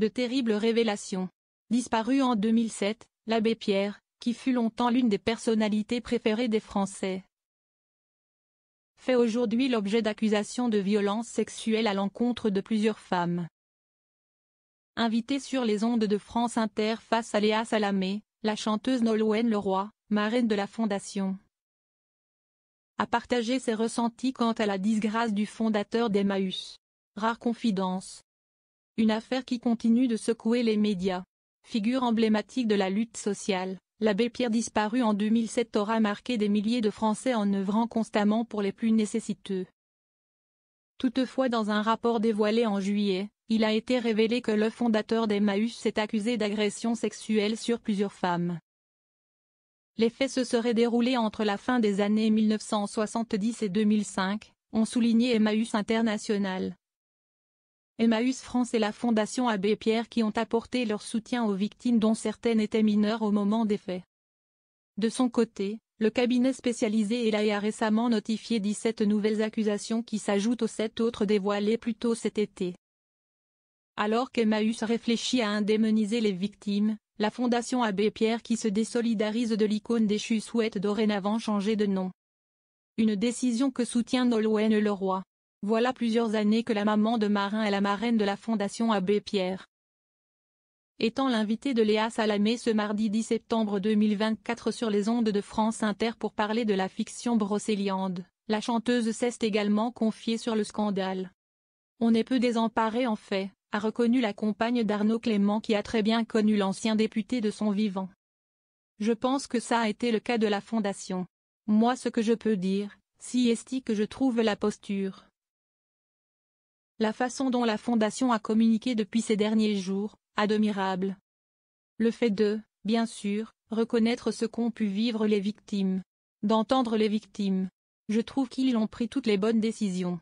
De terribles révélations. Disparu en 2007, l'abbé Pierre, qui fut longtemps l'une des personnalités préférées des Français, fait aujourd'hui l'objet d'accusations de violences sexuelles à l'encontre de plusieurs femmes. Invitée sur les ondes de France Inter face à Léa Salamé, la chanteuse Nolwenn Leroy, marraine de la Fondation, a partagé ses ressentis quant à la disgrâce du fondateur d'Emmaüs. Rare confidence. Une affaire qui continue de secouer les médias. Figure emblématique de la lutte sociale, l'abbé Pierre disparu en 2007 aura marqué des milliers de Français en œuvrant constamment pour les plus nécessiteux. Toutefois, dans un rapport dévoilé en juillet, il a été révélé que le fondateur d'Emmaüs s'est accusé d'agression sexuelle sur plusieurs femmes. Les faits se seraient déroulés entre la fin des années 1970 et 2005, ont souligné Emmaüs International, Emmaüs France et la Fondation Abbé Pierre qui ont apporté leur soutien aux victimes dont certaines étaient mineures au moment des faits. De son côté, le cabinet spécialisé ELAE a récemment notifié 17 nouvelles accusations qui s'ajoutent aux 7 autres dévoilées plus tôt cet été. Alors qu'Emmaüs réfléchit à indemniser les victimes, la Fondation Abbé Pierre qui se désolidarise de l'icône déchue souhaite dorénavant changer de nom. Une décision que soutient Nolwenn Leroy. Voilà plusieurs années que la maman de Marin est la marraine de la Fondation Abbé Pierre. Étant l'invitée de Léa Salamé ce mardi 10 septembre 2024 sur les ondes de France Inter pour parler de la fiction Brocéliande, la chanteuse s'est également confiée sur le scandale. On est peu désemparé en fait, a reconnu la compagne d'Arnaud Clément qui a très bien connu l'ancien député de son vivant. Je pense que ça a été le cas de la Fondation. Moi ce que je peux dire, si est que je trouve la posture, la façon dont la Fondation a communiqué depuis ces derniers jours, admirable. Le fait de, bien sûr, reconnaître ce qu'ont pu vivre les victimes. D'entendre les victimes. Je trouve qu'ils ont pris toutes les bonnes décisions.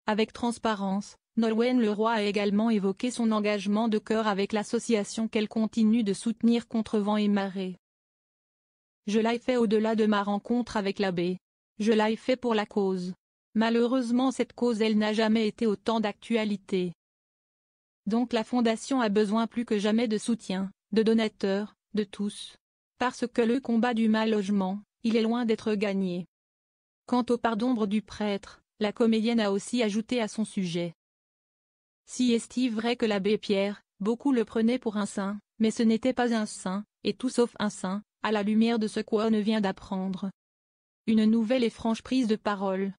Avec transparence, Nolwenn Leroy a également évoqué son engagement de cœur avec l'association qu'elle continue de soutenir contre vent et marée. Je l'ai fait au-delà de ma rencontre avec l'abbé. Je l'ai fait pour la cause. Malheureusement cette cause elle n'a jamais été autant d'actualité. Donc la Fondation a besoin plus que jamais de soutien, de donateurs, de tous. Parce que le combat du mal-logement, il est loin d'être gagné. Quant aux parts d'ombre du prêtre, la comédienne a aussi ajouté à son sujet. Si est-il vrai que l'abbé Pierre, beaucoup le prenaient pour un saint, mais ce n'était pas un saint, et tout sauf un saint, à la lumière de ce qu'on vient d'apprendre. Une nouvelle et franche prise de parole.